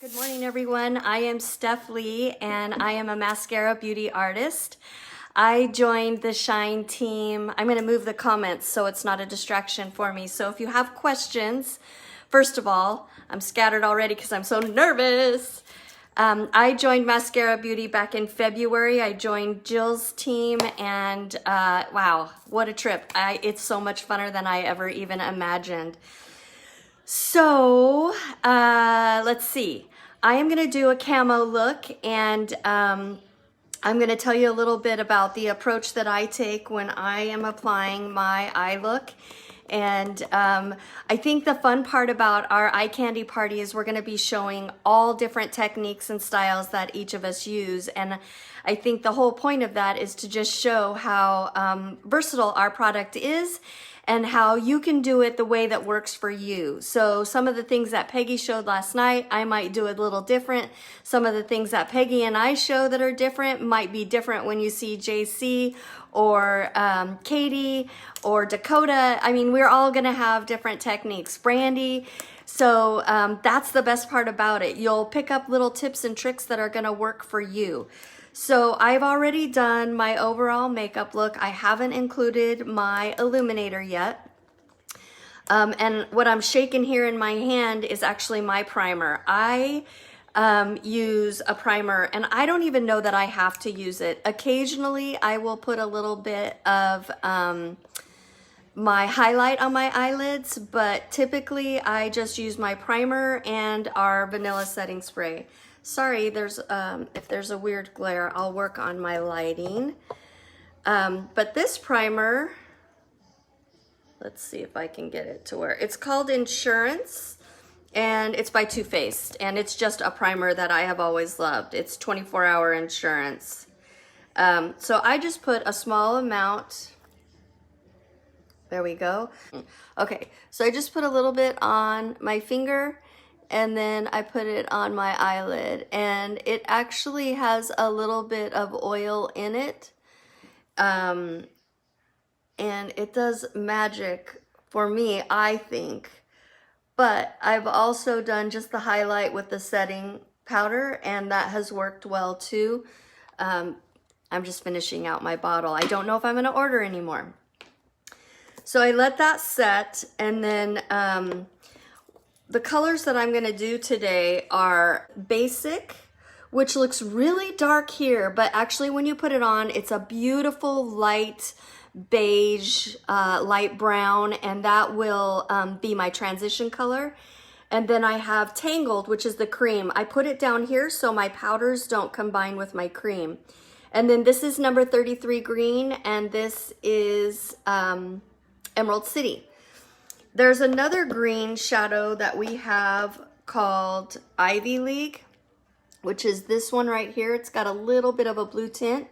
Good morning, everyone. I am Steph Lee, and I am a Maskcara Beauty artist. I joined the Shine team. I'm going to move the comments so it's not a distraction for me. So if you have questions, first of all, I'm scattered already because I'm so nervous. I joined Maskcara Beauty back in February. I joined Jill's team, and wow, what a trip. It's so much funner than I ever even imagined. So let's see. I am going to do a camo look, and I'm going to tell you a little bit about the approach that I take when I am applying my eye look. And I think the fun part about our eye candy party is we're going to be showing all different techniques and styles that each of us use. And I think the whole point of that is to just show how versatile our product is and how you can do it the way that works for you. So some of the things that Peggy showed last night, I might do a little different. Some of the things that Peggy and I show that are different might be different when you see JC or Katie or Dakota. I mean, we're all gonna have different techniques. Brandy. So that's the best part about it. You'll pick up little tips and tricks that are gonna work for you. So I've already done my overall makeup look. I haven't included my illuminator yet. And what I'm shaking here in my hand is actually my primer. I use a primer, and I don't even know that I have to use it. Occasionally, I will put a little bit of my highlight on my eyelids, but typically I just use my primer and our vanilla setting spray. Sorry, if there's a weird glare, I'll work on my lighting. But this primer, let's see if I can get it to where, it's called Insurance, and it's by Too Faced, and it's just a primer that I have always loved. It's 24-hour insurance. So I just put a small amount. There we go. Okay, so I just put a little bit on my finger, and then I put it on my eyelid, and it actually has a little bit of oil in it, and it does magic for me, I think. But I've also done just the highlight with the setting powder, and that has worked well too. I'm just finishing out my bottle. I don't know if I'm going to order anymore. So I let that set, and then the colors that I'm going to do today are Basic, which looks really dark here, but actually when you put it on, it's a beautiful light beige, light brown, and that will be my transition color. And then I have Tangled, which is the cream. I put it down here so my powders don't combine with my cream. And then this is number 33 green, and this is Emerald City. There's another green shadow that we have called Ivy League, which is this one right here. It's got a little bit of a blue tint.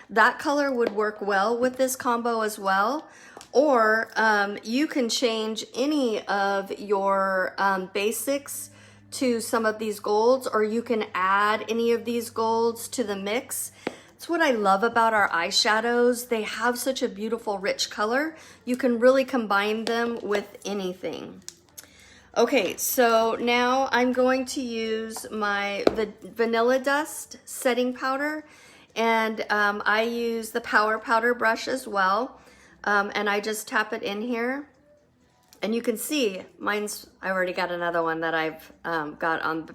That color would work well with this combo as well. Or you can change any of your basics to some of these golds, or you can add any of these golds to the mix. That's what I love about our eyeshadows. They have such a beautiful rich color. You can really combine them with anything. Okay, so now I'm going to use my Vanilla Dust setting powder, and I use the Power Powder brush as well, and I just tap it in here. And you can see I already got another one that I've got on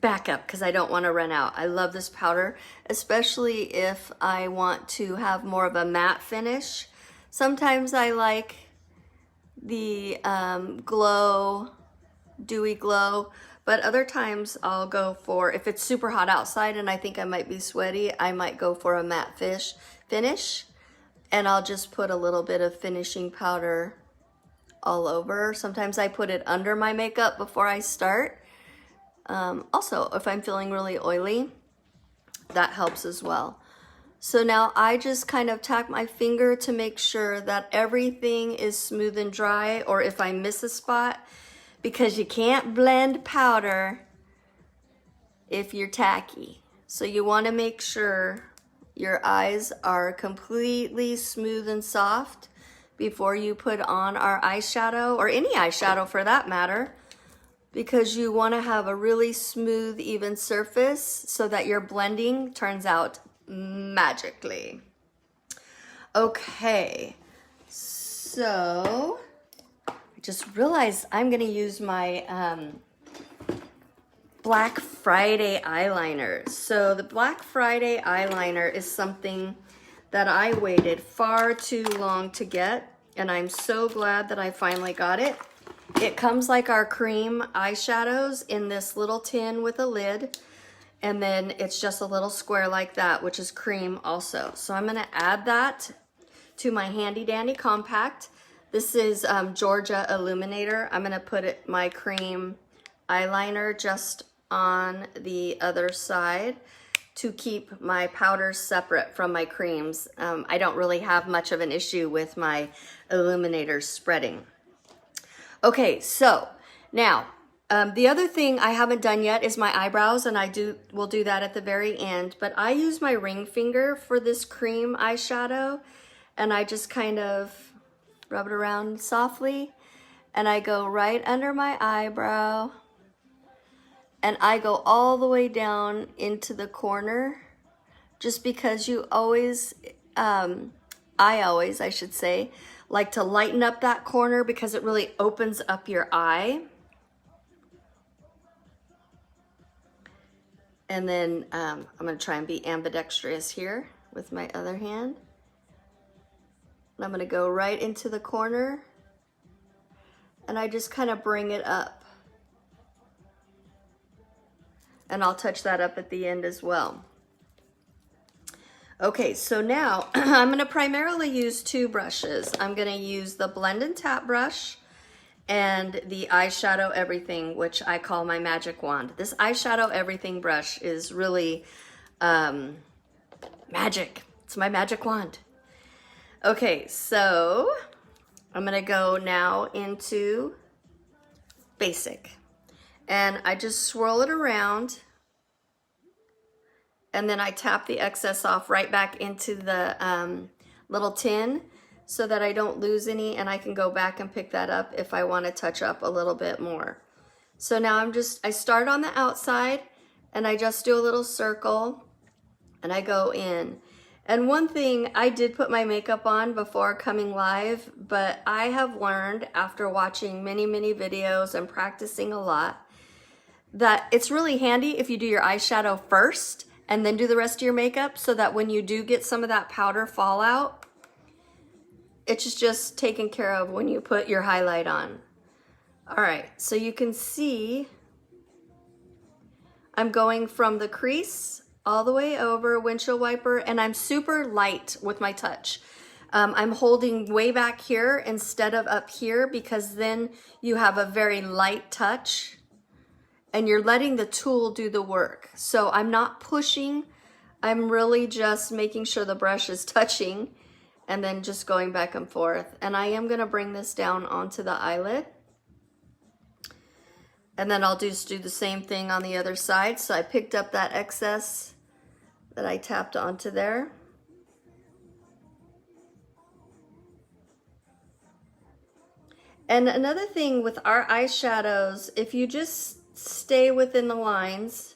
backup because I don't want to run out. I love this powder, especially if I want to have more of a matte finish. Sometimes I like the dewy glow, but other times I'll go for, if it's super hot outside and I think I might be sweaty, I might go for a matte finish, and I'll just put a little bit of finishing powder all over. Sometimes I put it under my makeup before I start. Also, if I'm feeling really oily, that helps as well. So now I just kind of tap my finger to make sure that everything is smooth and dry, or if I miss a spot, because you can't blend powder if you're tacky. So you want to make sure your eyes are completely smooth and soft before you put on our eyeshadow, or any eyeshadow for that matter, because you want to have a really smooth, even surface so that your blending turns out magically. Okay, so I just realized I'm going to use my Black Friday eyeliner. So the Black Friday eyeliner is something that I waited far too long to get, and I'm so glad that I finally got it. It comes like our cream eyeshadows in this little tin with a lid, and then it's just a little square like that, which is cream also. So I'm gonna add that to my handy dandy compact. This is Georgia Illuminator. I'm gonna put my cream eyeliner just on the other side to keep my powders separate from my creams. I don't really have much of an issue with my illuminators spreading. Okay, so now the other thing I haven't done yet is my eyebrows, and will do that at the very end, but I use my ring finger for this cream eyeshadow, and I just kind of rub it around softly, and I go right under my eyebrow, and I go all the way down into the corner, just because you always, I should say, like to lighten up that corner because it really opens up your eye. And then I'm gonna try and be ambidextrous here with my other hand. And I'm gonna go right into the corner, and I just kind of bring it up. And I'll touch that up at the end as well. Okay, so now I'm gonna primarily use two brushes. I'm gonna use the Blend and Tap brush and the Eyeshadow Everything, which I call my magic wand. This Eyeshadow Everything brush is really magic. It's my magic wand. Okay, so I'm gonna go now into Basic. And I just swirl it around, and then I tap the excess off right back into the little tin so that I don't lose any, and I can go back and pick that up if I want to touch up a little bit more. So now I start on the outside, and I just do a little circle, and I go in. And one thing, I did put my makeup on before coming live, but I have learned after watching many, many videos and practicing a lot that it's really handy if you do your eyeshadow first and then do the rest of your makeup, so that when you do get some of that powder fallout, it's just taken care of when you put your highlight on. All right, so you can see I'm going from the crease all the way over, windshield wiper, and I'm super light with my touch. I'm holding way back here instead of up here, because then you have a very light touch and you're letting the tool do the work. So I'm not pushing, I'm really just making sure the brush is touching and then just going back and forth. And I am gonna bring this down onto the eyelid. And then I'll just do the same thing on the other side. So I picked up that excess that I tapped onto there. And another thing with our eyeshadows, if you just stay within the lines,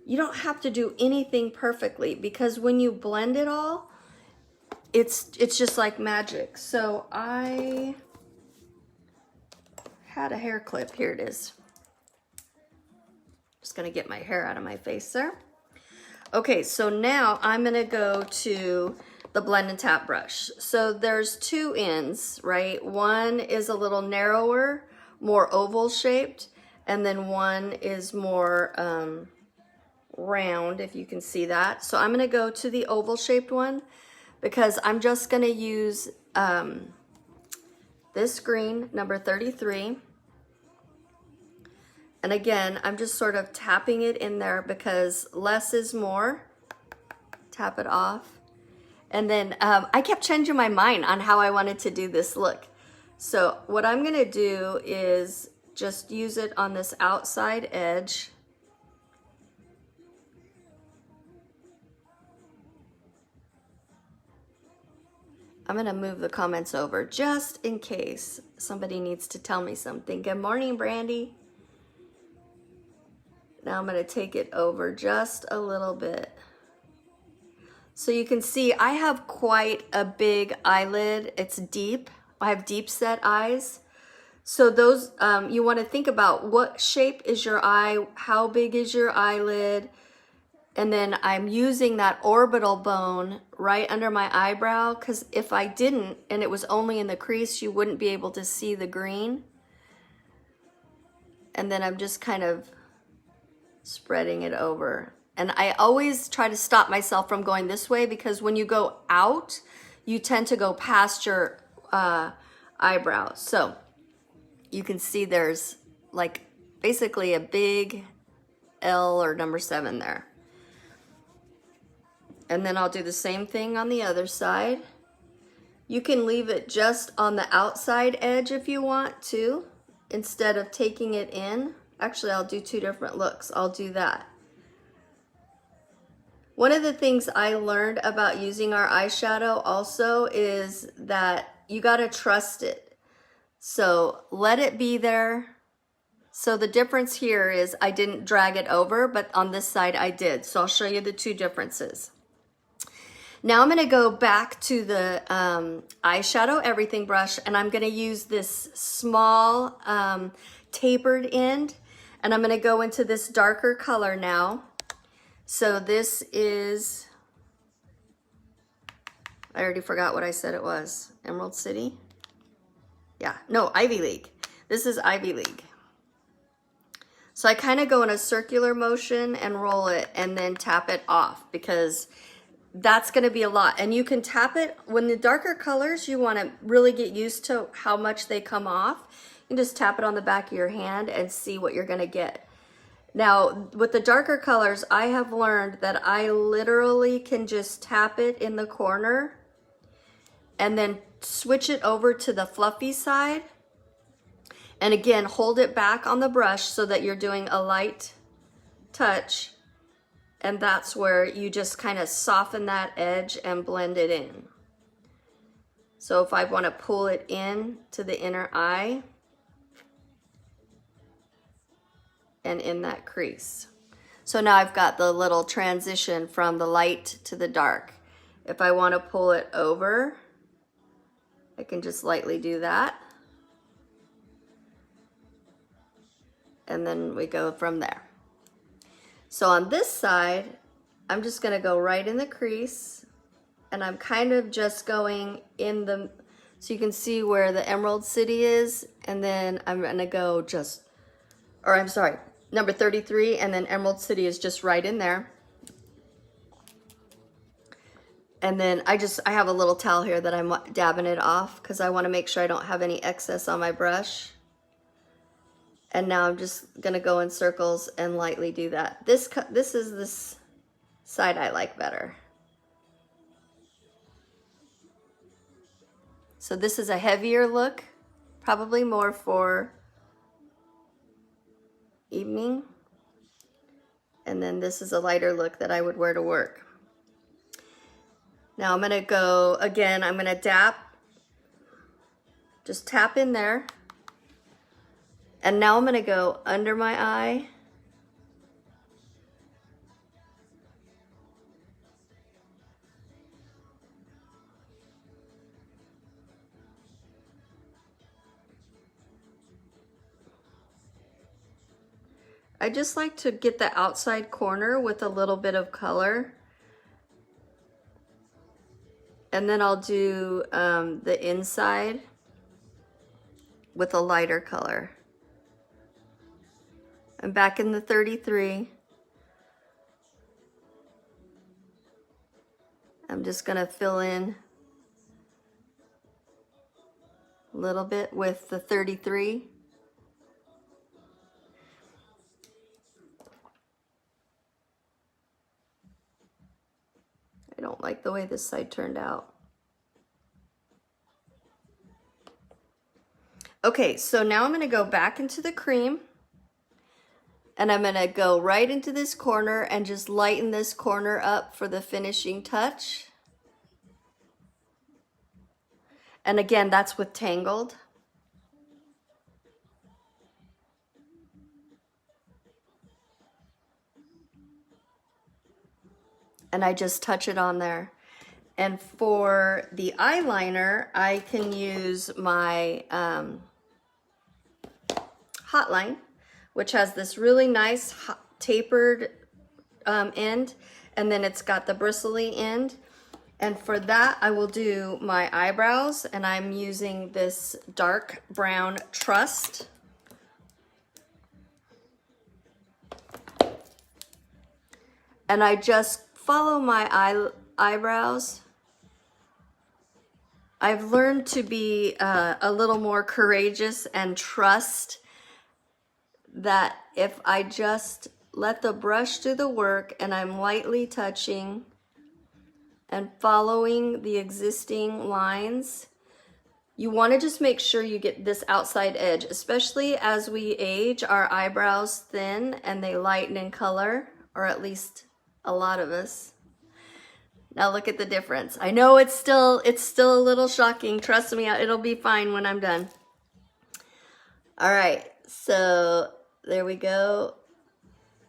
you don't have to do anything perfectly, because when you blend it all, it's just like magic. So I had a hair clip, here it is. Just gonna get my hair out of my face there. Okay, so now I'm gonna go to the Blend and Tap brush. So there's two ends, right? One is a little narrower, more oval shaped, and then one is more round, if you can see that. So I'm gonna go to the oval shaped one, because I'm just gonna use this green, number 33. And again, I'm just sort of tapping it in there because less is more. Tap it off. And then I kept changing my mind on how I wanted to do this look. So what I'm gonna do is just use it on this outside edge. I'm gonna move the comments over just in case. Somebody needs to tell me something. Good morning, Brandy. Now I'm going to take it over just a little bit. So you can see I have quite a big eyelid. It's deep. I have deep set eyes. So those, you want to think about what shape is your eye, how big is your eyelid, and then I'm using that orbital bone right under my eyebrow, because if I didn't and it was only in the crease, you wouldn't be able to see the green. And then I'm just kind of spreading it over. And I always try to stop myself from going this way, because when you go out, you tend to go past your eyebrow. So you can see there's like basically a big L or number 7 there. And then I'll do the same thing on the other side. You can leave it just on the outside edge if you want to, instead of taking it in. Actually, I'll do 2 different looks. I'll do that. One of the things I learned about using our eyeshadow also is that you gotta trust it. So let it be there. So the difference here is I didn't drag it over, but on this side I did. So I'll show you the 2 differences. Now I'm gonna go back to the eyeshadow everything brush, and I'm gonna use this small tapered end, and I'm gonna go into this darker color now. So this is, I already forgot what I said it was. Emerald City? Yeah, no, Ivy League. This is Ivy League. So I kind of go in a circular motion and roll it and then tap it off, because that's going to be a lot. And you can tap it when the darker colors, you want to really get used to how much they come off. You can just tap it on the back of your hand and see what you're going to get. Now, with the darker colors, I have learned that I literally can just tap it in the corner and then switch it over to the fluffy side. And again, hold it back on the brush so that you're doing a light touch. And that's where you just kind of soften that edge and blend it in. So if I want to pull it in to the inner eye and in that crease. So now I've got the little transition from the light to the dark. If I want to pull it over, I can just lightly do that. And then we go from there. So on this side, I'm just gonna go right in the crease, and I'm kind of just going in the, so you can see where the Emerald City is, and then I'm gonna go just, or I'm sorry, number 33, and then Emerald City is just right in there. And then I have a little towel here that I'm dabbing it off because I want to make sure I don't have any excess on my brush. And now I'm just gonna go in circles and lightly do that. This is this side I like better. So this is a heavier look, probably more for evening. And then this is a lighter look that I would wear to work. Now I'm gonna go, again, I'm gonna dab, just tap in there. And now I'm gonna go under my eye. I just like to get the outside corner with a little bit of color. And then I'll do the inside with a lighter color. I'm back in the 33. I'm just gonna fill in a little bit with the 33. I don't like the way this side turned out. Okay, so now I'm gonna go back into the cream, and I'm gonna go right into this corner and just lighten this corner up for the finishing touch. And again, that's with Tangled. and I just touch it on there. And for the eyeliner, I can use my Hotline, which has this really nice tapered end, and then it's got the bristly end. And for that, I will do my eyebrows, and I'm using this dark brown Trust. And I just follow my eyebrows. I've learned to be a little more courageous and trust that if I just let the brush do the work and I'm lightly touching and following the existing lines, you want to just make sure you get this outside edge, especially as we age, our eyebrows thin and they lighten in color, or at least a lot of us. Now look at the difference. I know it's still a little shocking. Trust me, it'll be fine when I'm done. All right, so there we go.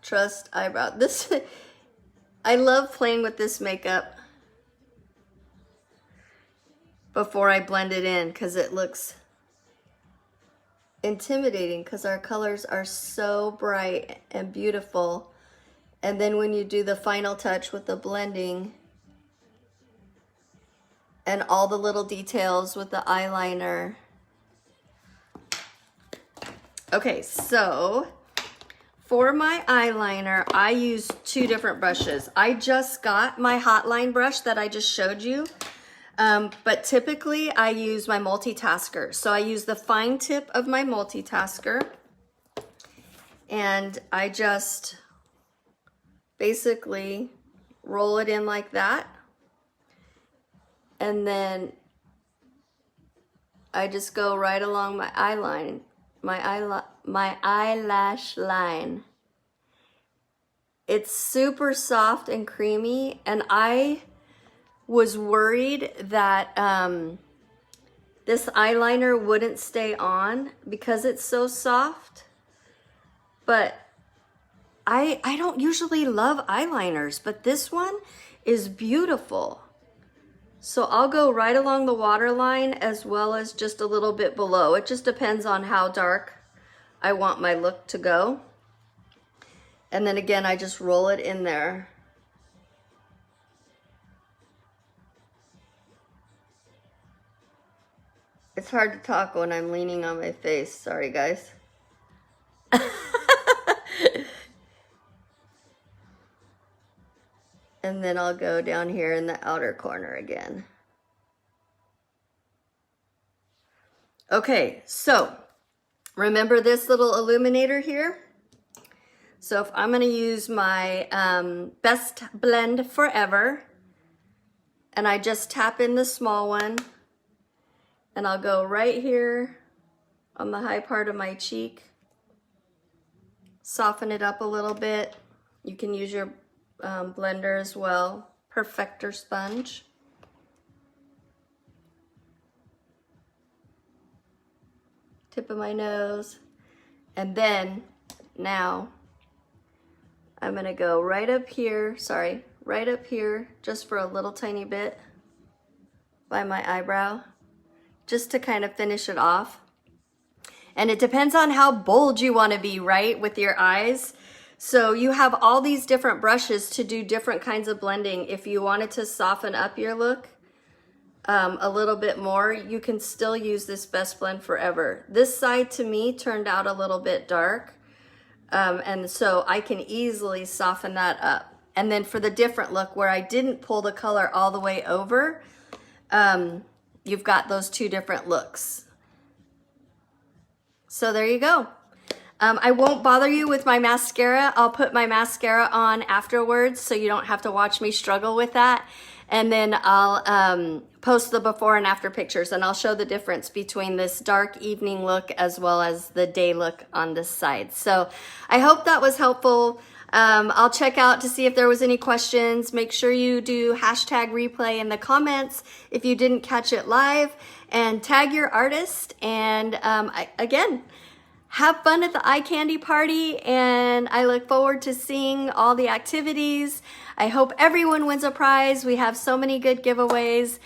Trust eyebrow. This, I love playing with this makeup before I blend it in because it looks intimidating because our colors are so bright and beautiful. And then when you do the final touch with the blending and all the little details with the eyeliner. Okay, so for my eyeliner, I use two different brushes. I just got my Hotline brush that I just showed you, but typically I use my multitasker. So I use the fine tip of my multitasker, and I just basically roll it in like that. And then I just go right along my eyeline, my eyelash line. It's super soft and creamy, and I was worried that this eyeliner wouldn't stay on because it's so soft, but I don't usually love eyeliners, but this one is beautiful. So I'll go right along the waterline as well as just a little bit below. It just depends on how dark I want my look to go. And then again, I just roll it in there. It's hard to talk when I'm leaning on my face. Sorry, guys. And then I'll go down here in the outer corner again. Okay, so remember this little illuminator here? So if I'm gonna use my Best Blend Forever, and I just tap in the small one, and I'll go right here on the high part of my cheek, soften it up a little bit. You can use your blender as well, perfector sponge. Tip of my nose. And then now I'm gonna go right up here, right up here, just for a little tiny bit by my eyebrow, just to kind of finish it off. And it depends on how bold you want to be, right, with your eyes. So you have all these different brushes to do different kinds of blending. If you wanted to soften up your look a little bit more, you can still use this Best Blend Forever. This side to me turned out a little bit dark, and so I can easily soften that up. And then for the different look where I didn't pull the color all the way over, you've got those two different looks. So there you go. I won't bother you with my mascara. I'll put my mascara on afterwards so you don't have to watch me struggle with that. And then I'll post the before and after pictures, and I'll show the difference between this dark evening look as well as the day look on this side. So I hope that was helpful. I'll check out to see if there was any questions. Make sure you do #replay in the comments if you didn't catch it live, and tag your artist. And again, have fun at the eye candy party, and I look forward to seeing all the activities. I hope everyone wins a prize. We have so many good giveaways,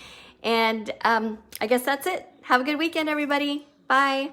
and I guess that's it. Have a good weekend, everybody. Bye.